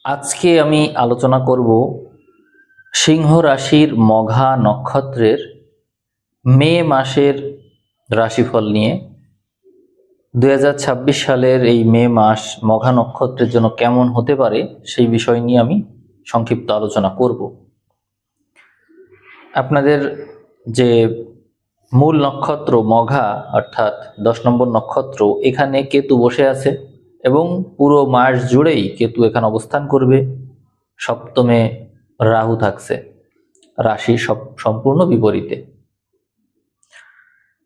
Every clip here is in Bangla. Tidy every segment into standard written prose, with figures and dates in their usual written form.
আজকে আমি আলোচনা করব সিংহ রাশির মঘা নক্ষত্রের মে মাসের রাশিফল নিয়ে। 2026 সালের এই মে মাস মঘা নক্ষত্রের জন্য কেমন হতে পারে সেই বিষয় নিয়ে আমি সংক্ষিপ্ত আলোচনা করব। আপনাদের যে মূল নক্ষত্র মঘা অর্থাৎ 10 নম্বর নক্ষত্র, এখানে কেতু বসে আছে এবং পুরো মাস জুড়েই কেতু এখানে অবস্থান করবে। সপ্তমে রাহু থাকছে, রাশি সম্পূর্ণ বিপরীতে।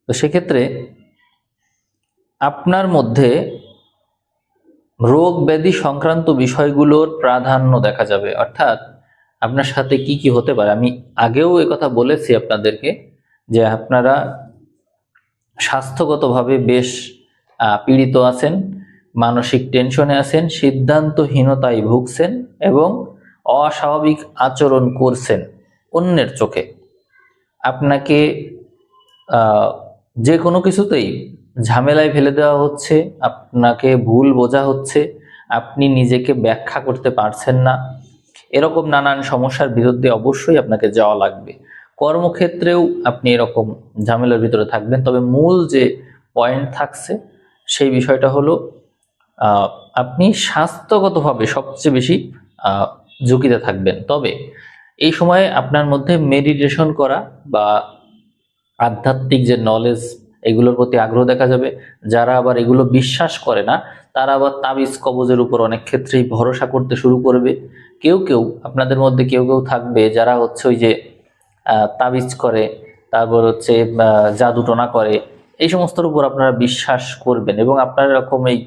তো সেক্ষেত্রে আপনার মধ্যে রোগ ব্যাধি সংক্রান্ত বিষয়গুলোর প্রাধান্য দেখা যাবে। অর্থাৎ আপনার সাথে কি কি হতে পারে, আমি আগেও কথা বলেছি আপনাদেরকে যে আপনারা স্বাস্থ্যগতভাবে বেশ পীড়িত আছেন, মানসিক টেনশনে আছেন, সিদ্ধান্তহীনতায় ভুগছেন এবং অস্বাভাবিক আচরণ করছেন অন্যের চোখে। আপনাকে যে কোনো কিছুতেই ঝামেলায় ফেলে দেওয়া হচ্ছে, আপনাকে ভুল বোঝা হচ্ছে, আপনি নিজেকে ব্যাখ্যা করতে পারছেন না। এরকম নানান সমস্যার বিরুদ্ধে অবশ্যই আপনাকে যাওয়া লাগবে। কর্মক্ষেত্রেও আপনি এরকম ঝামেলার ভিতরে থাকবেন। তবে মূল যে পয়েন্ট থাকছে সেই বিষয়টা হলো আপনি স্বাস্থ্যগতভাবে সবচেয়ে বেশি ঝুঁকিতে থাকবেন। তবে এই সময়ে আপনার মধ্যে মেডিটেশন করা বা আধ্যাত্মিক যে নলেজ, এগুলোর প্রতি আগ্রহ দেখা যাবে। যারা আবার এগুলো বিশ্বাস করে না, তারা আবার তাবিজ কবজের উপর অনেক ক্ষেত্রেই ভরসা করতে শুরু করবে। কেউ আপনাদের মধ্যে কেউ থাকবে যারা হচ্ছে ওই যে তাবিজ করে, তারপর হচ্ছে জাদু টোনা করে, এই সমস্তর উপর আপনারা বিশ্বাস করবেন এবং আপনারা এরকম এই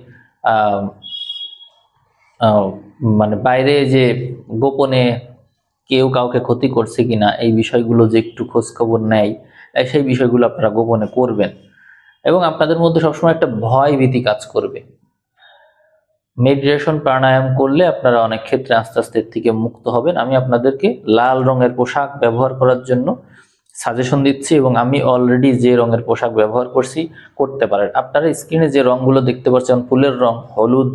মানে বাইরে যে গোপনে কেউ কাউকে ক্ষতি করছে কিনা এই বিষয়গুলো যে একটু খোঁজ খবর নেয়, সেই বিষয়গুলো আপনারা গোপনে করবেন এবং আপনাদের মধ্যে সবসময় একটা ভয় ভীতি কাজ করবে। মেডিটেশন প্রাণায়াম করলে আপনারা অনেক ক্ষেত্রে আস্তে আস্তে থেকে মুক্ত হবেন। আমি আপনাদেরকে লাল রঙের পোশাক ব্যবহার করার জন্য সাজেশন দিচ্ছি এবং আমি অলরেডি যে রঙের পোশাক ব্যবহার করতে পারেন। আপনারা স্ক্রিনে যে রঙগুলো দেখতে পাচ্ছেন, ফুলের রং হলুদ,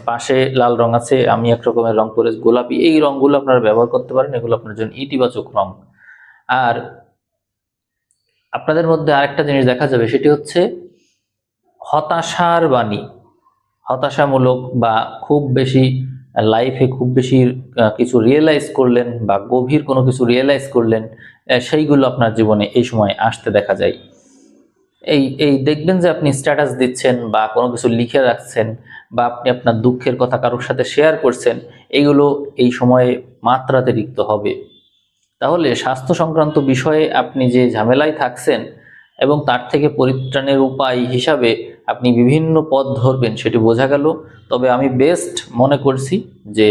পাশে লাল রং আছে, আমি এক রকমের রং করে গোলাপি, এই রঙগুলো আপনারা ব্যবহার করতে পারেন। এগুলো আপনার জন্য ইতিবাচক রং। আর আপনাদের মধ্যে আরেকটা জিনিস দেখা যাবে, সেটি হচ্ছে হতাশার বাণী, হতাশামূলক বা খুব বেশি লাইফে খুব বেশি কিছু রিয়েলাইজ করলেন বা গভীর কোনো কিছু রিয়েলাইজ করলেন, সেইগুলো আপনার জীবনে এই সময় আসতে দেখা যায়। এই দেখবেন যে আপনি স্ট্যাটাস দিচ্ছেন বা কোনো কিছু লিখে রাখছেন বা আপনি আপনার দুঃখের কথা কারোর সাথে শেয়ার করছেন, এইগুলো এই সময়ে মাত্রাতিরিক্ত হবে। তাহলে স্বাস্থ্য সংক্রান্ত বিষয়ে আপনি যে ঝামেলায় থাকছেন এবং তার থেকে পরিত্রাণের উপায় হিসাবে আপনি বিভিন্ন পথ ধরবেন সেটি বোঝা গেল। তবে আমি বেস্ট মনে করছি যে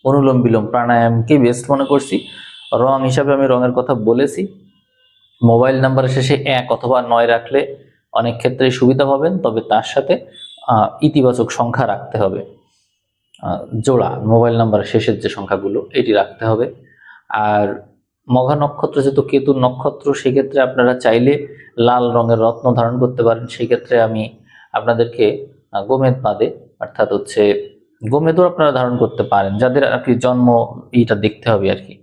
অনুলোম বিলোম প্রাণায়ামকে বেস্ট মনে করছি। রং হিসাবে আমি রঙের কথা বলেছি। মোবাইল নাম্বারের শেষে 1 অথবা 9 রাখলে অনেক ক্ষেত্রে সুবিধা পাবেন। তবে তার সাথে ইতিবাচক সংখ্যা রাখতে হবে, জোড়া মোবাইল নাম্বারের শেষের যে সংখ্যাগুলো এটি রাখতে হবে। আর মঘা নক্ষত্র যেহেতু কেতুর নক্ষত্র, সেক্ষেত্রে আপনারা চাইলে লাল রঙের রত্ন ধারণ করতে পারেন। সেক্ষেত্রে আমি আপনাদেরকে গোমেদ বাদে অর্থাৎ হচ্ছে গোমেদও আপনারা ধারণ করতে পারেন, যাদের আর কি জন্ম এইটা দেখতে হবে, আর কি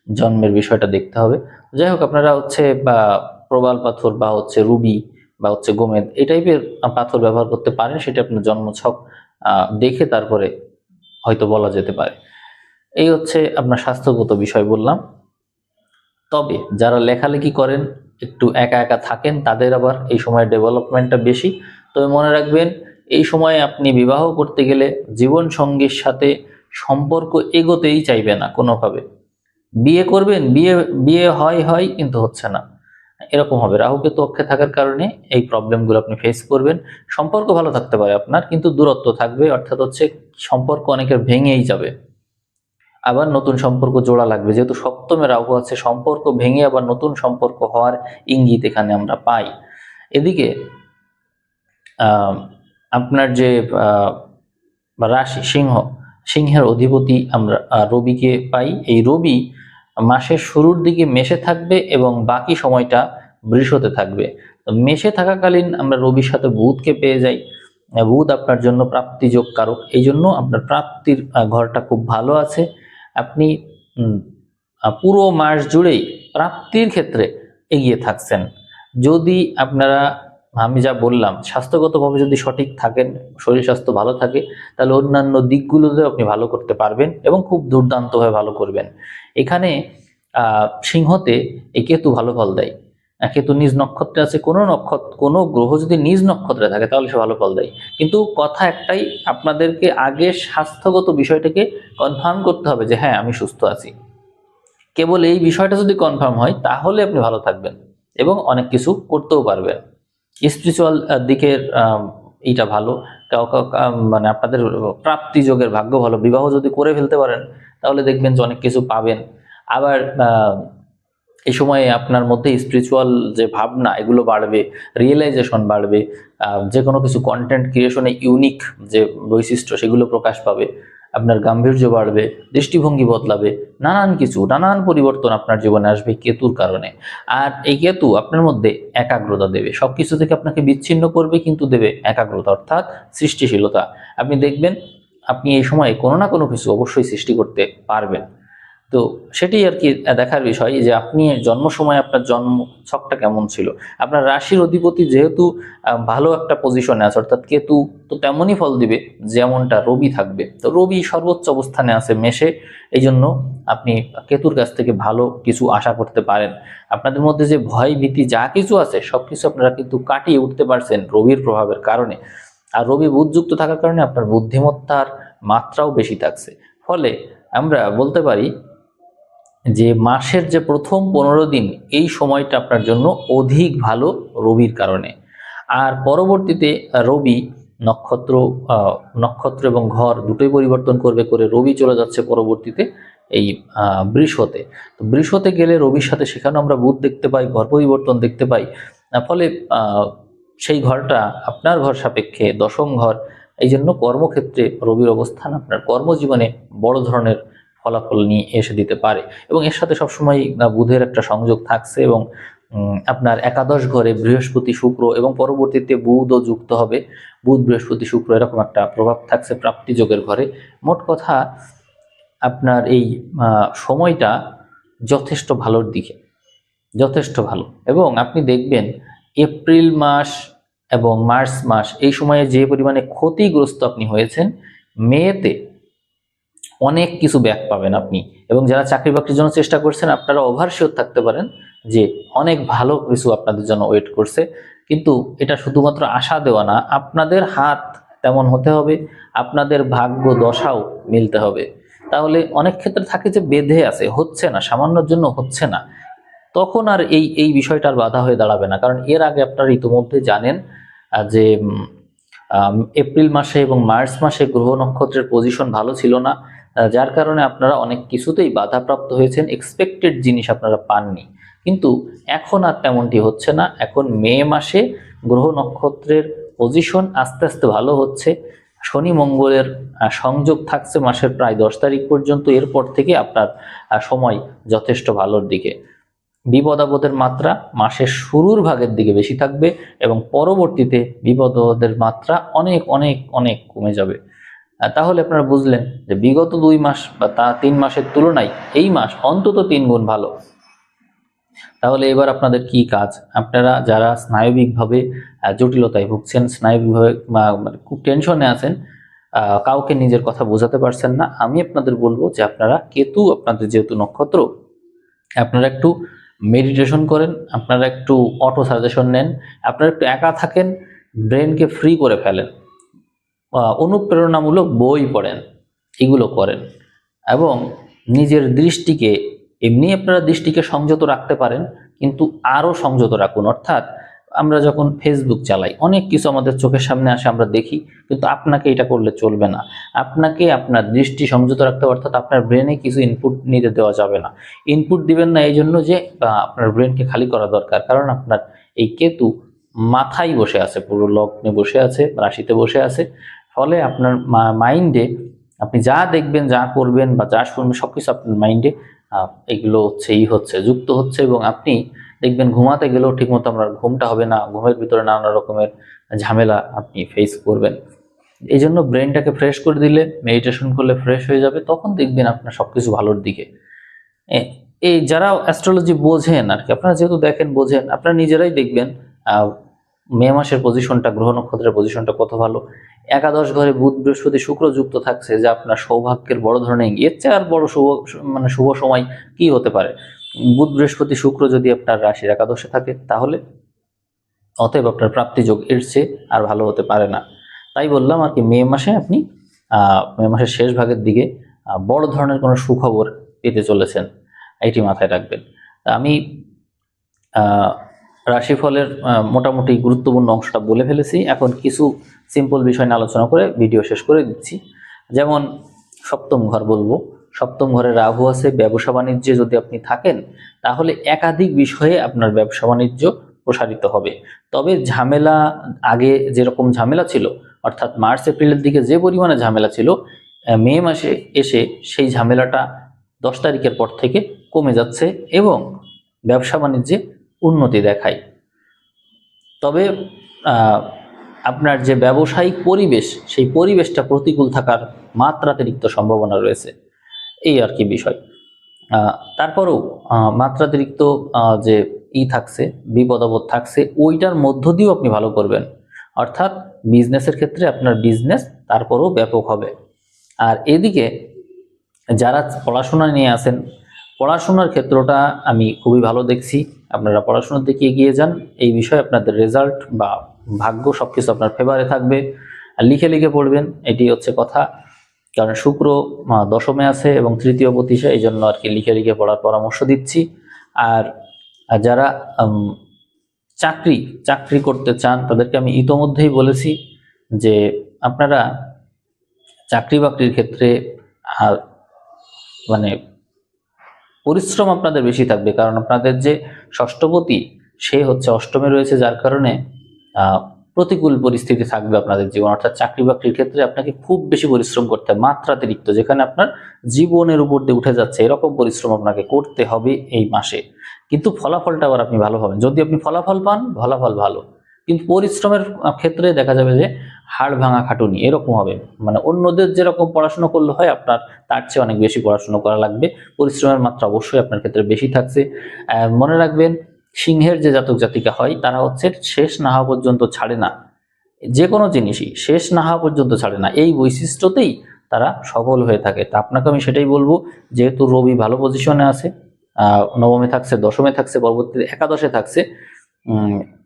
জন্মের বিষয়টা দেখতে হবে। যাই হোক, আপনারা হচ্ছে বা প্রবাল পাথর বা হচ্ছে রুবি বা হচ্ছে গোমেদ এই টাইপের পাথর ব্যবহার করতে পারেন। সেটা আপনার জন্মছক দেখে তারপরে হয়তো বলা যেতে পারে। এই হচ্ছে আপনার স্বাস্থ্যগত বিষয় বললাম। তবে যারা লেখালেখি করেন, একটু একা একা থাকেন, তাদের আবার এই সময় ডেভেলপমেন্টটা বেশি। তবে মনে রাখবেন, এই সময়ে আপনি বিবাহ করতে গেলে জীবন সঙ্গীর সাথে সম্পর্ক এগোতেই চাইবে না কোনোভাবে। বিয়ে করবেন, বিয়ে বিয়ে হয় কিন্তু হচ্ছে না, এরকম হবে। রাহু কেতু অক্ষে থাকার কারণে এই প্রবলেমগুলো আপনি ফেস করবেন। সম্পর্ক ভালো থাকতে পারে আপনার, কিন্তু দূরত্ব থাকবে, অর্থাৎ হচ্ছে সম্পর্ক অনেকের ভেঙেই যাবে, আবার নতুন সম্পর্ক জোড়া লাগবে। যেহেতু সপ্তমে রাহু আছে, সম্পর্ক ভেঙে আবার নতুন সম্পর্ক হওয়ার ইঙ্গিত এখানে আমরা পাই। এদিকে আপনার যে রাশি সিংহের অধিপতি আমরা রবিকে পাই। এই রবি মাসের শুরুর দিকে মেষে থাকবে এবং বাকি সময়টা বৃষতে থাকবে। তো মেষে থাকাকালীন আমরা রবির সাথে বুধকে পেয়ে যাই। বুধ আপনার জন্য প্রাপ্তিযোগ কারক, এই জন্য আপনার প্রাপ্তির ঘরটা খুব ভালো আছে। আপনি পুরো মাস জুড়েই প্রাপ্তির ক্ষেত্রে এগিয়ে থাকছেন। যদি আপনারা, আমি যা বললাম, স্বাস্থ্যগতভাবে যদি সঠিক থাকেন, শরীর স্বাস্থ্য ভালো থাকে, তাহলে অন্যান্য দিকগুলোতে আপনি ভালো করতে পারবেন এবং খুব দুর্দান্তভাবে ভালো করবেন। এখানে সিংহতে এই কেতু ভালো ফল দেয়। কেতু নিজ নক্ষত্রে আছে, কোনো গ্রহ যদি নিজ নক্ষত্রে থাকে তাহলে সে ভালো ফল দেয়। কিন্তু কথা একটাই, আপনাদেরকে আগে স্বাস্থ্যগত বিষয়টাকে কনফার্ম করতে হবে যে হ্যাঁ আমি সুস্থ আছি। কেবল এই বিষয়টা যদি কনফার্ম হয় তাহলে আপনি ভালো থাকবেন এবং অনেক কিছু করতেও পারবেন। স্পিরিচুয়াল দিকের এইটা ভালো। মানে আপনাদের প্রাপ্তি যোগের ভাগ্য ভালো, বিবাহ যদি করে ফেলতে পারেন তাহলে দেখবেন যে অনেক কিছু পাবেন। আবার এই সময়ে আপনার মধ্যে স্পিরিচুয়াল যে ভাবনা এগুলো বাড়বে, রিয়েলাইজেশন বাড়বে, যে কোনো কিছু কন্টেন্ট ক্রিয়েশনে ইউনিক যে বৈশিষ্ট্য সেগুলো প্রকাশ পাবে, আপনার গাম্ভীর্য বাড়বে, দৃষ্টিভঙ্গি বদলাবে, নানান পরিবর্তন আপনার জীবনে আসবে কেতুর কারণে। আর এই কেতু আপনার মধ্যে একাগ্রতা দেবে, সবকিছু থেকে আপনাকে বিচ্ছিন্ন করবে, কিন্তু দেবে একাগ্রতা অর্থাৎ সৃষ্টিশীলতা। আপনি দেখবেন আপনি এই সময়ে কোনো না কোনো কিছু অবশ্যই সৃষ্টি করতে পারবেন। তো সেটাই আর কি দেখার বিষয় যে আপনি জন্ম সময় আপনার জন্ম ছকটা কেমন ছিল। আপনার রাশির অধিপতি যেহেতু ভালো একটা পজিশনে আছে অর্থাৎ কেতু, তো তেমনই ফল দিবে যেমনটা রবি থাকবে। তো রবি সর্বোচ্চ অবস্থানে আছে মেষে, এই জন্য আপনি কেতুর কাছ থেকে ভালো কিছু আশা করতে পারেন। আপনাদের মধ্যে যে ভয় ভীতি যা কিছু আছে সবকিছু আপনারা কিন্তু কাটিয়ে উঠতে পারছেন রবির প্রভাবের কারণে। আর রবি বুধযুক্ত থাকার কারণে আপনার বুদ্ধিমত্তার মাত্রাও বেশি থাকছে। ফলে আমরা বলতে পারি যে মাসের যে প্রথম 15 দিন এই সময়টা আপনার জন্য অধিক ভালো রবির কারণে। আর পরবর্তীতে রবি নক্ষত্র নক্ষত্র এবং ঘর দুটোই পরিবর্তন করবে, করে রবি চলে যাচ্ছে পরবর্তীতে এই বৃষতে। তো বৃষতে গেলে রবির সাথে সেখানেও আমরা বুধ দেখতে পাই, ঘর পরিবর্তন দেখতে পাই। ফলে সেই ঘরটা আপনার ঘর সাপেক্ষে দশম ঘর, এই জন্য কর্মক্ষেত্রে রবির অবস্থান আপনার কর্মজীবনে বড় ধরনের ফলাফল নিয়ে এসে দিতে পারে। এবং এর সাথে সবসময় বুধের একটা সংযোগ থাকছে, এবং আপনার একাদশ ঘরে বৃহস্পতি শুক্র এবং পরবর্তীতে বুধও যুক্ত হবে। বুধ বৃহস্পতি শুক্র এরকম একটা প্রভাব থাকছে প্রাপ্তি যোগের ঘরে। মোট কথা আপনার এই সময়টা যথেষ্ট ভালোর দিকে, যথেষ্ট ভালো। এবং আপনি দেখবেন এপ্রিল মাস এবং মার্চ মাস এই সময়ে যে পরিমাণে ক্ষতিগ্রস্ত আপনি হয়েছেন, মেতে অনেক কিছু ব্যাক পাবেন আপনি। এবং যারা চাকরি বাকরির জন্য চেষ্টা করছেন আপনারা ওভারশিওর থাকতে পারেন যে অনেক ভালো কিছু আপনাদের জন্য ওয়েট করছে। কিন্তু এটা শুধুমাত্র আশা দেওয়া না, আপনাদের হাত তেমন হতে হবে, আপনাদের ভাগ্য দশাও মিলতে হবে। তাহলে অনেক ক্ষেত্রে থাকে যে বেঁধে আছে, হচ্ছে না, সামান্যর জন্য হচ্ছে না, তখন আর এই বিষয়টার বাধা হয়ে দাঁড়াবে না। কারণ এর আগে আপনারা ইতিমধ্যে জানেন যে এপ্রিল মাসে এবং মার্চ মাসে গ্রহ নক্ষত্রের পজিশন ভালো ছিল না, যার কারণে আপনারা অনেক কিছুতেই বাধাপ্রাপ্ত হয়েছেন, এক্সপেক্টেড জিনিস আপনারা পাননি। কিন্তু এখন আর তেমনটি হচ্ছে না। এখন মে মাসে গ্রহ নক্ষত্রের পজিশন আস্তে আস্তে ভালো হচ্ছে, শনি মঙ্গলের সংযোগ থাকছে মাসের প্রায় 10 তারিখ পর্যন্ত। এরপর থেকে আপনার সময় যথেষ্ট ভালোর দিকে। বিপদ আপদের মাত্রা মাসের শুরুর ভাগের দিকে বেশি থাকবে এবং পরবর্তীতে বিপদ আপদের মাত্রা অনেক অনেক অনেক কমে যাবে। তাহলে আপনারা বুঝলেন যে বিগত 2 মাস বা 3 মাসের তুলনায় এই মাস অন্তত 3 গুণ ভালো। তাহলে এবার আপনাদের কি কাজ? আপনারা যারা স্নায়বিকভাবে জটিলতায় ভুগছেন, স্নায়বিকভাবে মানে খুব টেনশনে আছেন, কাউকে নিজের কথা বোঝাতে পারছেন না, আমি আপনাদের বলবো যে আপনারা কেতু আপনাদের যেহেতু নক্ষত্র, আপনারা একটু মেডিটেশন করেন, আপনারা একটু অটো সাজেশন নেন, আপনারা একটু একা থাকেন, ব্রেনকে ফ্রি করে ফেলেন, অনুপ্রেরণামূলক বই পড়েন, এগুলো করেন। এবং নিজের দৃষ্টিকে, এমনি আপনারা দৃষ্টিকে সংযত রাখতে পারেন, কিন্তু আরও সংযত রাখুন। অর্থাৎ আমরা যখন ফেসবুক চালাই অনেক কিছু আমাদের চোখের সামনে আসে, আমরা দেখি, কিন্তু আপনাকে এটা করলে চলবে না। আপনাকে আপনার দৃষ্টি সংযত রাখতে হবে, অর্থাৎ আপনার ব্রেনে কিছু ইনপুট নিতে দেওয়া যাবে না। ইনপুট দিবেন না এই জন্য যে আপনার ব্রেনকে খালি করা দরকার, কারণ আপনার এই কেতু মাথায় বসে আছে, পুরো লগ্নে বসে আছে, রাশিতে বসে আছে। ফলে আপনার মাইন্ডে আপনি যা দেখবেন, যা করবেন বা যা শুনবেন সবকিছু আপনার মাইন্ডে এগুলো হচ্ছে যুক্ত হচ্ছে। এবং আপনি দেখবেন ঘুমাতে গেলেও ঠিকমতো আপনার ঘুমটা হবে না, ঘুমের ভিতরে নানা রকমের ঝামেলা আপনি ফেস করবেন। এই জন্য ব্রেনটাকে ফ্রেশ করে দিলে, মেডিটেশন করলে ফ্রেশ হয়ে যাবে, তখন দেখবেন আপনার সবকিছু ভালোর দিকে। এই যারা অ্যাস্ট্রোলজি বোঝেন আর কি, আপনারা যেহেতু দেখেন বোঝেন, আপনারা নিজেরাই দেখবেন মে মাসের পজিশনটা, গ্রহ নক্ষত্রের পজিশনটা কত ভালো। একাদশ ঘরে বুধ বৃহস্পতি শুক্র যুক্ত থাকছে, যা আপনার সৌভাগ্যের বড় ধরনের ইঙ্গিত। এর চেয়ে আর বড় শুভ সময় কি হতে পারে। বুধ বৃহস্পতি শুক্র যদি আপনার রাশির একাদশে থাকে, তাহলে অতএব আপনার প্রাপ্তিযোগ এর চেয়ে আর ভালো হতে পারে না। তাই বললাম আর কি, মে মাসে আপনি মে মাসের শেষ ভাগের দিকে বড় ধরনের কোনো সুখবর পেতে চলেছেন, এটি মাথায় রাখবেন। আমি রাশিফলের মোটামুটি গুরুত্বপূর্ণ অংশটা বলে ফেলেছি। এখন কিছু সিম্পল বিষয় নিয়ে আলোচনা করে ভিডিও শেষ করে দিচ্ছি। যেমন সপ্তম ঘর বলবো, সপ্তম ঘরে রাহু আছে। ব্যবসা বাণিজ্যে যদি আপনি থাকেন, তাহলে একাধিক বিষয়ে আপনার ব্যবসা বাণিজ্য প্রসারিত হবে। তবে ঝামেলা, আগে যেরকম ঝামেলা ছিল, অর্থাৎ মার্চ এপ্রিলের দিকে যে পরিমাণে ঝামেলা ছিল, মে মাসে এসে সেই ঝামেলাটা 10 তারিখের পর থেকে কমে যাচ্ছে এবং ব্যবসা বাণিজ্যে উন্নতি দেখায়। তবে আপনার যে ব্যবসায়িক পরিবেশ, সেই পরিবেশটা প্রতিকূল থাকার মাত্রাতিরিক্ত সম্ভাবনা রয়েছে, এই আর কি বিষয়। তারপরেও মাত্রাতিরিক্ত যে থাকছে, বিপদ আপদ থাকছে, ওইটার মধ্য দিয়েও আপনি ভালো করবেন। অর্থাৎ বিজনেসের ক্ষেত্রে আপনার বিজনেস তারপরেও ব্যাপক হবে। আর এদিকে যারা পড়াশোনা নিয়ে আসেন, পড়াশোনার ক্ষেত্রটা আমি খুবই ভালো দেখছি। আপনারা পড়াশোনার দিকে এগিয়ে যান, এই বিষয়ে আপনাদের রেজাল্ট বা ভাগ্য সবকিছু আপনার ফেভারে থাকবে। আর লিখে লিখে পড়বেন, এটি হচ্ছে কথা। কারণ শুক্র দশমে আছে এবং তৃতীয় পতিশা, এই জন্য আর কি লিখে লিখে পড়ার পরামর্শ দিচ্ছি। আর যারা চাকরি করতে চান, তাদেরকে আমি ইতোমধ্যেই বলেছি যে আপনারা চাকরি বাকরির ক্ষেত্রে মানে পরিশ্রম আপনাদের বেশি থাকবে। কারণ আপনাদের যে ষষ্ঠপতি, সে হচ্ছে অষ্টমে রয়েছে, যার কারণে প্রতিকূল পরিস্থিতি থাকবে আপনাদের জীবন। অর্থাৎ চাকরি বাকরির ক্ষেত্রে আপনাকে খুব বেশি পরিশ্রম করতে হবে, মাত্রাতিরিক্ত, যেখানে আপনার জীবনের উপর দিয়ে উঠে যাচ্ছে, এরকম পরিশ্রম আপনাকে করতে হবে এই মাসে। কিন্তু ফলাফলটা আবার আপনি ভালো পাবেন। যদি আপনি ফলাফল পান, ফলাফল ভালো, কিন্তু পরিশ্রমের ক্ষেত্রে দেখা যাবে যে হাড় ভাঙা খাটুনি এরকম হবে। মানে অন্যদের যেরকম পড়াশোনা করলে হয়, আপনার তার চেয়ে অনেক বেশি পড়াশোনা করা লাগবে। পরিশ্রমের মাত্রা অবশ্যই আপনার ক্ষেত্রে বেশি থাকছে। মনে রাখবেন, সিংহের যে জাতক জাতিকা হয়, তারা হচ্ছে শেষ না হওয়া পর্যন্ত ছাড়ে না, যে কোনো জিনিসই শেষ না হওয়া পর্যন্ত ছাড়ে না। এই বৈশিষ্ট্যতেই তারা সফল হয়ে থাকে। তা আপনাকে আমি সেটাই বলবো, যেহেতু রবি ভালো পজিশনে আছে, নবমে থাকছে, দশমে থাকছে, পরবর্তীতে একাদশে থাকছে,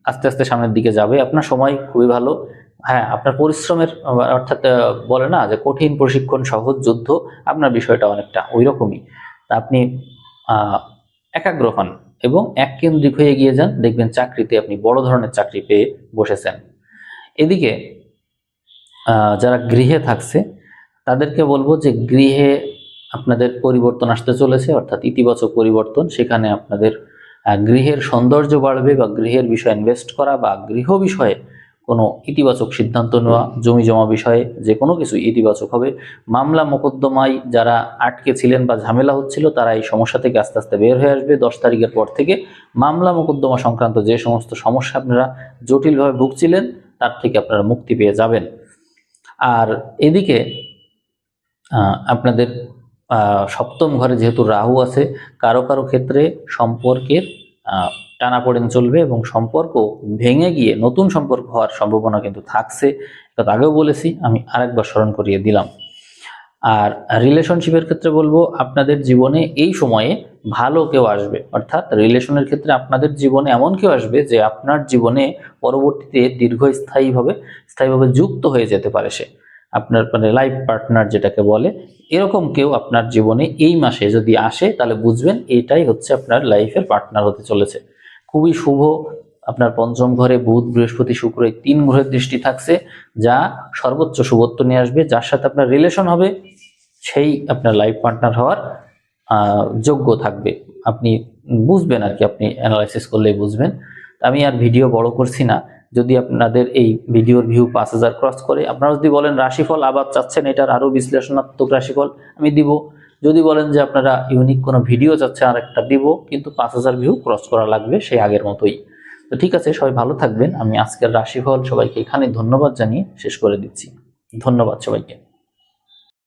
আস্তে আস্তে সামনের দিকে যাবে, আপনার সময় খুবই ভালো। হ্যাঁ, আপনার পরিশ্রমের, অর্থাৎ বলে না যে কঠিন প্রশিক্ষণ সহজ যুদ্ধ, আপনার বিষয়টা অনেকটা ওই রকমই। তা আপনি একাগ্র হন এবং এককেন্দ্রিক হয়ে এগিয়ে যান, দেখবেন চাকরিতে আপনি বড় ধরনের চাকরি পেয়ে বসেছেন। এদিকে যারা গৃহে থাকছে, তাদেরকে বলবো যে গৃহে আপনাদের পরিবর্তন আসতে চলেছে, অর্থাৎ ইতিবাচক পরিবর্তন। সেখানে আপনাদের গৃহের সৌন্দর্য বাড়বে, বা গৃহের বিষয়ে ইনভেস্ট করা, বা গৃহ বিষয়ে কোনো ইতিবাচক সিদ্ধান্ত নেওয়া, জমি জমা বিষয়ে যে কোনো কিছু ইতিবাচক হবে। মামলা মোকদ্দমায় যারা আটকে ছিলেন বা ঝামেলা হচ্ছিল, তারা এই সমস্যা থেকে আস্তে আস্তে বের হয়ে আসবে। 10 তারিখের পর থেকে মামলা মোকদ্দমা সংক্রান্ত যে সমস্ত সমস্যা আপনারা জটিলভাবে ভুগছিলেন, তার থেকে আপনারা মুক্তি পেয়ে যাবেন। আর এদিকে আপনাদের সপ্তম ঘরে যেহেতু রাহু আছে, কারো কারো ক্ষেত্রে সম্পর্কের টানাপোড়েন চলবে এবং সম্পর্ক ভেঙে গিয়ে নতুন সম্পর্ক হওয়ার সম্ভাবনা কিন্তু থাকছে। এটা আগেও বলেছি, আমি আরেকবার স্মরণ করিয়ে দিলাম। আর রিলেশনশিপের ক্ষেত্রে বলবো, আপনাদের জীবনে এই সময়ে ভালো কেউ আসবে। অর্থাৎ রিলেশনের ক্ষেত্রে আপনাদের জীবনে এমন কেউ আসবে যে আপনার জীবনে পরবর্তীতে দীর্ঘস্থায়ীভাবে যুক্ত হয়ে যেতে পারে। সে আপনার মানে লাইফ পার্টনার যেটাকে বলে, এরকম কেউ আপনার জীবনে এই মাসে যদি আসে, তাহলে বুঝবেন এটাই হচ্ছে আপনার লাইফের পার্টনার হতে চলেছে। খুবই শুভ। আপনার পঞ্চম ঘরে বুধ বৃহস্পতি শুক্র, এই 3 গ্রহের দৃষ্টি থাকছে, যা সর্বোচ্চ শুভত্ব নিয়ে আসবে। যার সাথে আপনার রিলেশন হবে, সেই আপনার লাইফ পার্টনার হওয়ার যোগ্য থাকবে। আপনি বুঝবেন আর কি, আপনি অ্যানালাইসিস করলেই বুঝবেন। আমি আর ভিডিও বড় করছি না। যদি আপনাদের এই ভিডিওর ভিউ 5000 ক্রস করে, আপনারা যদি বলেন রাশিফল আবার চাচ্ছেন এটার আরও বিশ্লেষণাত্মক রাশিফল, আমি দিব। যদি বলেন যে আপনারা ইউনিক কোনো ভিডিও চাচ্ছেন, আর একটা দিব, কিন্তু 5000 ভিউ ক্রস করা লাগবে সেই আগের মতোই। তো ঠিক আছে, সবাই ভালো থাকবেন। আমি আজকের রাশিফল সবাইকে এখানে ধন্যবাদ জানিয়ে শেষ করে দিচ্ছি। ধন্যবাদ সবাইকে।